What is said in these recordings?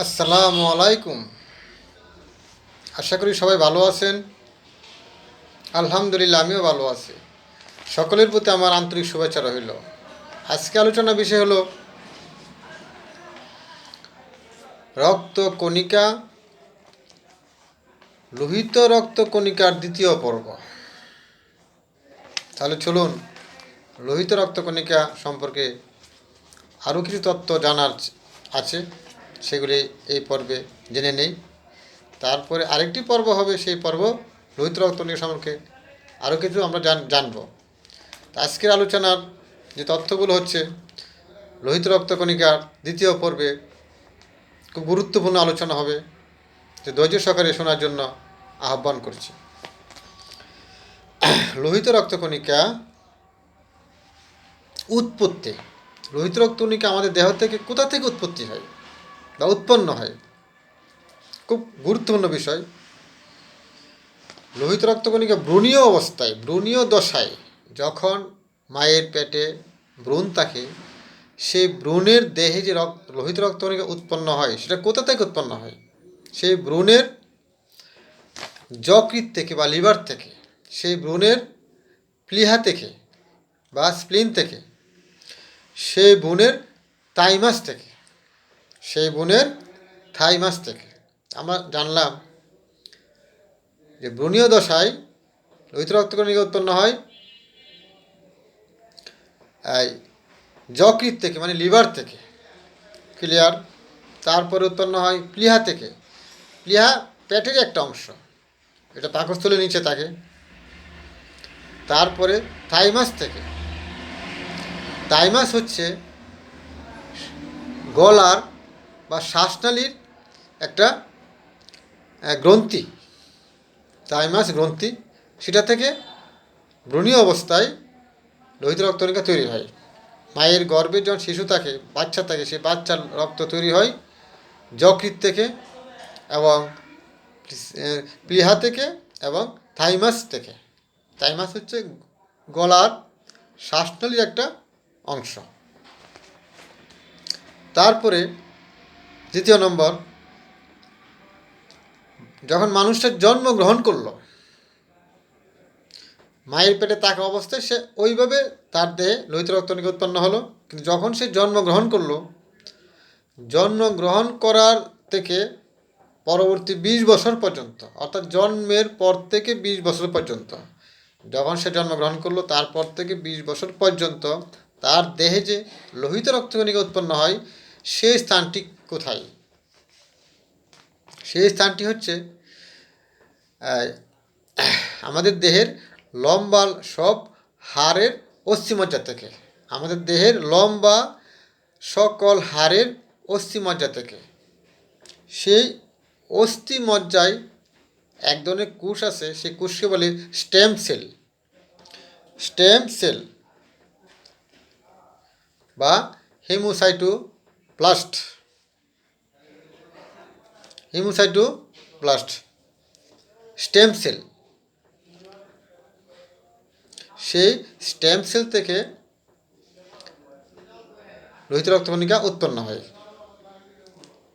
আসসালামু আলাইকুম। আশা করি সবাই ভালো আছেন। আলহামদুলিল্লাহ, আমিও ভালো আছি। সকলের প্রতি আমার আন্তরিক শুভেচ্ছা রইল। আজকে আলোচনার বিষয় হলো রক্ত কণিকা, লোহিত রক্ত কণিকার দ্বিতীয় পর্ব। তাহলে চলুন লোহিত রক্ত কণিকা সম্পর্কে আরও কিছু তথ্য জানার আছে, সেগুলি এই পর্বে জেনে নেই। তারপরে আরেকটি পর্ব হবে, সেই পর্ব লোহিত রক্ত কণিকা সম্পর্কে আরও কিছু আমরা জানব। আজকের আলোচনার যে তথ্যগুলো হচ্ছে লোহিত রক্তকণিকার দ্বিতীয় পর্বে খুব গুরুত্বপূর্ণ আলোচনা হবে, যে ধৈর্য সহকারে শোনার জন্য আহ্বান করছি। লোহিত রক্তকণিকা উৎপত্তি। লোহিত রক্তকণিকা আমাদের দেহ থেকে কোথা থেকে উৎপত্তি হয় বা উৎপন্ন হয়, খুব গুরুত্বপূর্ণ বিষয়। লোহিত রক্তকণিকা ভ্রূণীয় অবস্থায়, ভ্রূণীয় দশায়, যখন মায়ের পেটে ভ্রূণ থাকে, সেই ভ্রূণের দেহে যে লোহিত রক্তকণিকা উৎপন্ন হয়, সেটা কোথা থেকে উৎপন্ন হয়? সেই ভ্রূণের যকৃৎ থেকে বা লিভার থেকে, সেই ভ্রূণের প্লীহা থেকে বা স্প্লিন থেকে, সেই ভ্রূণের থাইমাস থেকে, সেই ভ্রূণের থাইমাস থেকে। আমরা জানলাম যে ভ্রূণীয় দশায় লোহিত রক্তকণিকা উৎপন্ন হয় যকৃৎ থেকে, মানে লিভার থেকে, ক্লিয়ার। তারপরে উৎপন্ন হয় প্লীহা থেকে। প্লীহা পেটের একটা অংশ, এটা পাকস্থলীর নিচে থাকে। তারপরে থাইমাস থেকে। থাইমাস হচ্ছে গলার বা শ্বাসনালীর একটা গ্রন্থি, থাইমাস গ্রন্থি। সেটা থেকে ভ্রূণীয় অবস্থায় লোহিত রক্তকণিকা তৈরি হয়। মায়ের গর্ভে যখন শিশু থাকে, বাচ্চা থাকে, সেই বাচ্চার রক্ত তৈরি হয় যকৃৎ থেকে এবং প্লীহা থেকে এবং থাইমাস থেকে। থাইমাস হচ্ছে গলার শ্বাসনালীর একটা অংশ। তারপরে দ্বিতীয় নম্বর, যখন মানুষটা জন্মগ্রহণ করলো, মায়ের পেটে থাকা অবস্থায় সে ওইভাবে তার দেহে লোহিত রক্তকণিকা উৎপন্ন হলো। কিন্তু যখন সে জন্মগ্রহণ করলো, জন্মগ্রহণ করার থেকে পরবর্তী 20 বছর পর্যন্ত, অর্থাৎ জন্মের পর থেকে 20 বছর পর্যন্ত, যখন সে জন্মগ্রহণ করলো তারপর থেকে 20 বছর পর্যন্ত তার দেহে যে লোহিত রক্তকণিকা উৎপন্ন হয়, সেই স্থানটি কোথায়? সেই স্থানটি হচ্ছে আমাদের দেহের লম্বা সব হাড়ের অস্থিমজ্জা থেকে। আমাদের দেহের লম্বা সকল হাড়ের অস্থিমজ্জা থেকে, সেই অস্থিমজ্জায় এক ধরনের কোষ আছে, সেই কোষকে বলে স্টেম সেল। স্টেম সেল বা হেমোসাইটোপ্লাস্ট। হেমোসাইটোপ্লাস্ট, স্টেম সেল। সেই স্টেম সেল থেকে লোহিত রক্তকণিকা উৎপন্ন হয়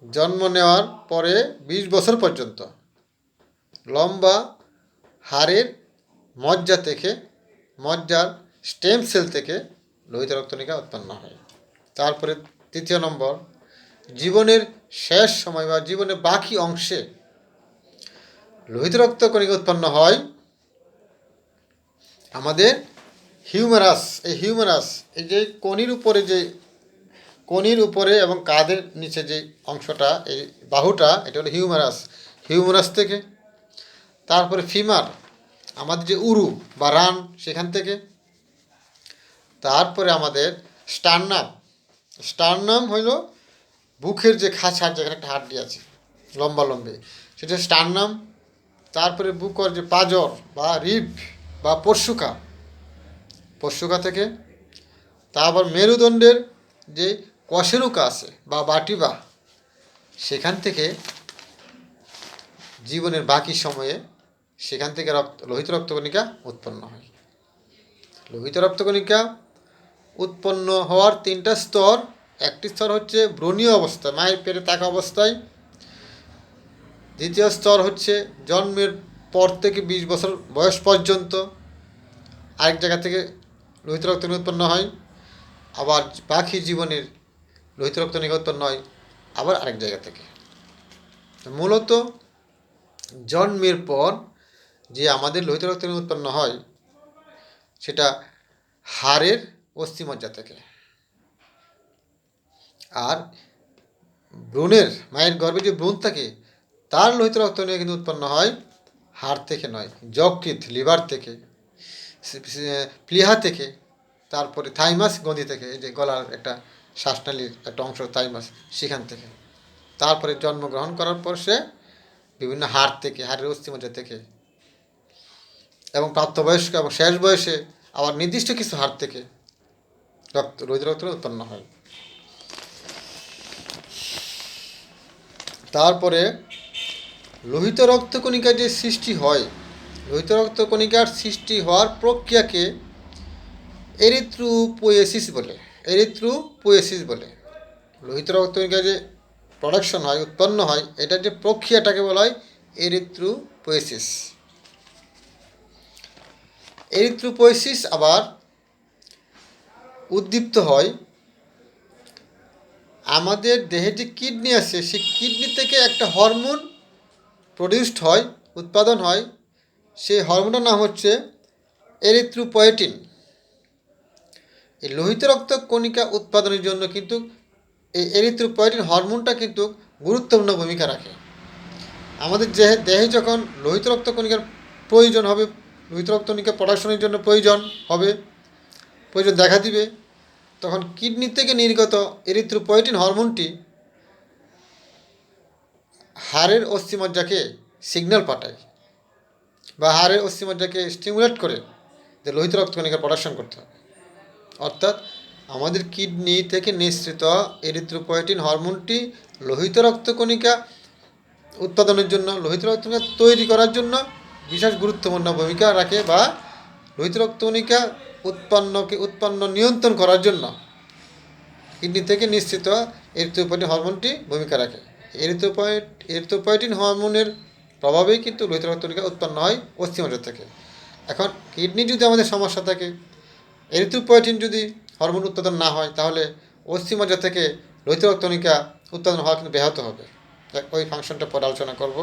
জন্ম নেওয়ার পরে 20 বছর পর্যন্ত। লম্বা হাড়ের মজ্জা থেকে, মজ্জার স্টেম সেল থেকে লোহিত রক্তকণিকা উৎপন্ন হয়। তারপরে তৃতীয় নম্বর, জীবনের শেষ সময় বা জীবনের বাকি অংশে লোহিত রক্তকণিকা উৎপন্ন হয় আমাদের হিউমেরাস। এই হিউমেরাস, এই যে কনির উপরে এবং কাঁধের নিচে যে অংশটা, এই বাহুটা, এটা হলো হিউমেরাস। হিউমেরাস থেকে। তারপরে ফিমার, আমাদের যে উরু বা রান, সেখান থেকে। তারপরে আমাদের স্টার্নাম। স্টার্নাম হইল বুকের যে খাঁচার, যেখানে একটা হাড্ডি আছে লম্বা লম্বে, সেটা স্টার্নাম। তারপরে বুকের যে পাঁজর বা রিব বা পরশুকা থেকে। তারপর মেরুদণ্ডের যে কশেরুকা আছে বা বাটিবা, সেখান থেকে জীবনের বাকি সময়ে সেখান থেকে লোহিত রক্তকণিকা উৎপন্ন হয়। লোহিত রক্তকণিকা উৎপন্ন হওয়ার 3টা স্তর। একটি স্তর হচ্ছে ভ্রূণীয় অবস্থা, মায়ের পেটে থাকা অবস্থায় দ্বিতীয় স্তর হচ্ছে জন্মের পর থেকে 20 বছর বয়স পর্যন্ত আরেক জায়গা থেকে লোহিত রক্তকণিকা উৎপন্ন হয়, আবার বাকি জীবনের লোহিত রক্তকণিকা উৎপন্ন হয় আবার আরেক জায়গা থেকে। মূলত জন্মের পর যে আমাদের লোহিত রক্তকণিকা উৎপন্ন হয় সেটা হাড়ের অস্থিমজ্জা থেকে, আর ভ্রূণের মায়ের গর্ভে যে ভ্রূণ থাকে তার লোহিত রক্তকণিকা কিন্তু উৎপন্ন হয় হাড় থেকে নয়, যকৃৎ লিভার থেকে, প্লীহা থেকে, তারপরে থাইমাস গ্রন্থি থেকে, এই যে গলার একটা শ্বাসনালীর একটা অংশ থাইমাস, সেখান থেকে। তারপরে জন্মগ্রহণ করার পর সে বিভিন্ন হাড় থেকে, হাড়ের অস্থিমজ্জা থেকে, এবং প্রাপ্তবয়স্ক এবং শেষ বয়সে আবার নির্দিষ্ট কিছু হাড় থেকে লোহিত রক্তকণিকা উৎপন্ন হয়। তারপরে লোহিত রক্তকণিকা যে সৃষ্টি হয়, লোহিত রক্তকণিকার সৃষ্টি হওয়ার প্রক্রিয়াকে এরিথ্রোপোয়েসিস বলে। এরিথ্রোপোয়েসিস বলে। লোহিত রক্তকণিকা যে প্রোডাকশন হয়, উৎপন্ন হয়, এটার যে প্রক্রিয়াটাকে বলা হয় এরিথ্রোপোয়েসিস। এরিথ্রোপোয়েসিস আবার উদ্দীপ্ত হয় আমাদের দেহে যে কিডনি আছে সেই কিডনি থেকে একটা হরমোন প্রডিউসড হয়, উৎপাদন হয়। সেই হরমোনটার নাম হচ্ছে এরিথ্রোপয়েটিন। এই লোহিত রক্তকণিকা উৎপাদনের জন্য কিন্তু এই এরিথ্রোপয়েটিন হরমোনটা কিন্তু গুরুত্বপূর্ণ ভূমিকা রাখে। আমাদের দেহে যখন লোহিত রক্তকণিকার প্রয়োজন হবে, লোহিত রক্তকণিকা প্রোডাকশনের জন্য প্রয়োজন দেখা দিবে, তখন কিডনি থেকে নির্গত এরিথ্রোপয়েটিন হরমোনটি হাড়ের অস্থিমজ্জাকে সিগন্যাল পাঠায় বা হাড়ের অস্থিমজ্জাকে স্টিমুলেট করে যে লোহিত রক্তকণিকা প্রোডাকশন করতে হবে। অর্থাৎ আমাদের কিডনি থেকে নিঃসৃত এরিথ্রোপয়েটিন হরমোনটি লোহিত রক্তকণিকা উৎপাদনের জন্য, লোহিত রক্তকণিকা তৈরি করার জন্য বিশেষ গুরুত্বপূর্ণ ভূমিকা রাখে, বা লোহিত রক্তকণিকা উৎপন্ন নিয়ন্ত্রণ করার জন্য কিডনি থেকে নিঃসৃত এরিথ্রোপয়েটিন হরমোনটি ভূমিকা রাখে। এরিথ্রোপয়েটিন হরমোনের প্রভাবেই কিন্তু লোহিত রক্তকণিকা উৎপন্ন হয় অস্থিমজ্জা থেকে। এখন কিডনি যদি আমাদের সমস্যা থাকে, এরিথ্রোপয়েটিন যদি হরমোন উৎপাদন না হয়, তাহলে অস্থিমজ্জা থেকে লোহিত রক্তকণিকা উৎপাদন হওয়া কিন্তু ব্যাহত হবে। ওই ফাংশনটা পরে আলোচনা করব।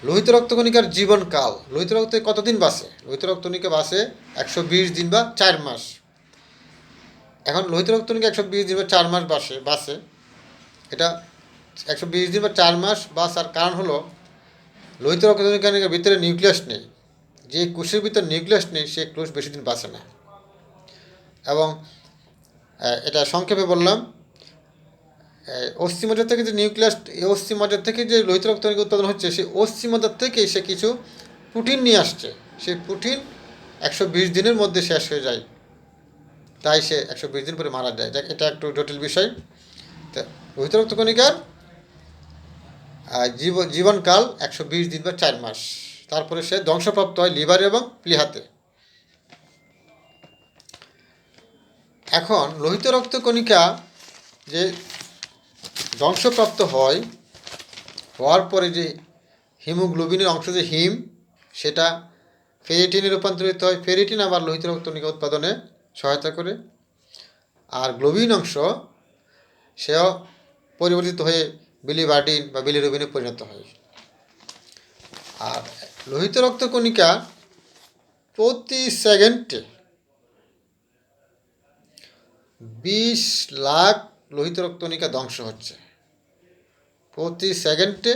লোহিত রক্তকণিকার জীবনকাল, লোহিত রক্তে কতদিন বাঁচে? লোহিত রক্তকণিকা বাঁচে 120 দিন বা 4 মাস। এখন লোহিত রক্তকণিকা 120 দিন বা 4 মাস বাঁচে। এটা 120 দিন বা 4 মাস বাঁচার কারণ হলো লোহিত রক্তকণিকার ভিতরে নিউক্লিয়াস নেই। যে কোষের ভিতরে নিউক্লিয়াস নেই সেই কোষ বেশি দিন বাঁচে না। এবং এটা সংক্ষেপে বললাম, অস্থিমজ্জা থেকে যে নিউক্লিয়াস, এই অস্থিমজ্জা থেকে যে লোহিত রক্তকণিকা উৎপাদন হচ্ছে, সেই অস্থিমজ্জা থেকেই সে কিছু প্রোটিন নিয়ে আসছে। সেই প্রোটিন 120 দিনের মধ্যে শেষ হয়ে যায়, তাই সে 120 দিন পরে মারা যায়। এটা একটু জটিল বিষয়। তা লোহিত রক্তকণিকার জীবনকাল 120 দিন বা 4 মাস। তারপরে সে ধ্বংসপ্রাপ্ত হয় লিভার এবং প্লীহাতে। এখন লোহিত রক্তকণিকা যে ধ্বংসপ্রাপ্ত হওয়ার পরে যে হিমোগ্লোবিনের অংশ, যে হিম, সেটা ফেরিটিনে রূপান্তরিত হয়। ফেরিটিন আবার লোহিত রক্তকণিকা উৎপাদনে সহায়তা করে। আর গ্লোবিন অংশ সেও পরিবর্তিত হয়ে বিলিভার্ডিন বা বিলিরুবিনে পরিণত হয়। আর লোহিত রক্তকণিকা প্রতি সেকেন্ডে 20 লাখ লোহিত রক্তকণিকা ধ্বংস হচ্ছে। প্রতি সেকেন্ডে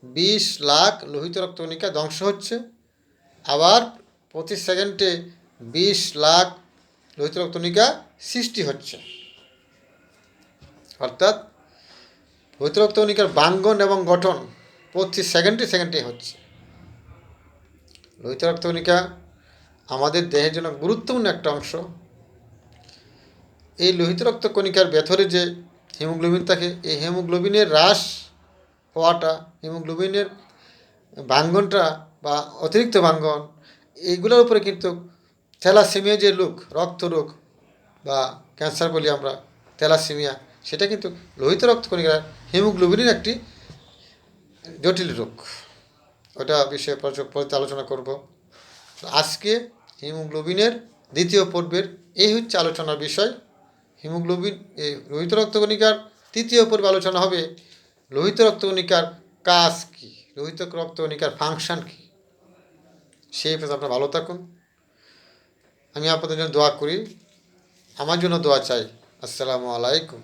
20 লাখ লোহিত রক্তকণিকা ধ্বংস হচ্ছে। আবার প্রতি সেকেন্ডে 20 লাখ লোহিত রক্তকণিকা সৃষ্টি হচ্ছে। অর্থাৎ লোহিত রক্তকণিকার বাঙ্গন এবং গঠন প্রতি সেকেন্ডে হচ্ছে। লোহিত রক্তকণিকা আমাদের দেহের জন্য গুরুত্বপূর্ণ একটা অংশ। এই লোহিত রক্তকণিকার ভেতরে যে হিমোগ্লোবিন থাকে, এই হিমোগ্লোবিনের হ্রাস হওয়াটা, হিমোগ্লোবিনের ভাঙ্গনটা বা অতিরিক্ত ভাঙ্গন, এইগুলোর উপরে কিন্তু থ্যালাসেমিয়া যে রক্তরোগ বা ক্যান্সার বলি আমরা, থ্যালাসেমিয়া, সেটা কিন্তু লোহিত রক্তকণিকার হিমোগ্লোবিনের একটি জটিল রোগ, ওটা বিষয়ে আলোচনা করব। আজকে হিমোগ্লোবিনের দ্বিতীয় পর্বের এই হচ্ছে আলোচনার বিষয়। হিমোগ্লোবিন এই লোহিত রক্তকণিকার তৃতীয় পর্বে আলোচনা হবে লোহিত রক্তকণিকার কাজ কী, লোহিত রক্তকণিকার ফাংশন কী। সেই প্রতি আপনারা ভালো থাকুন। আমি আপনাদের জন্য দোয়া করি, আমার জন্য দোয়া চাই। আসসালামু আলাইকুম।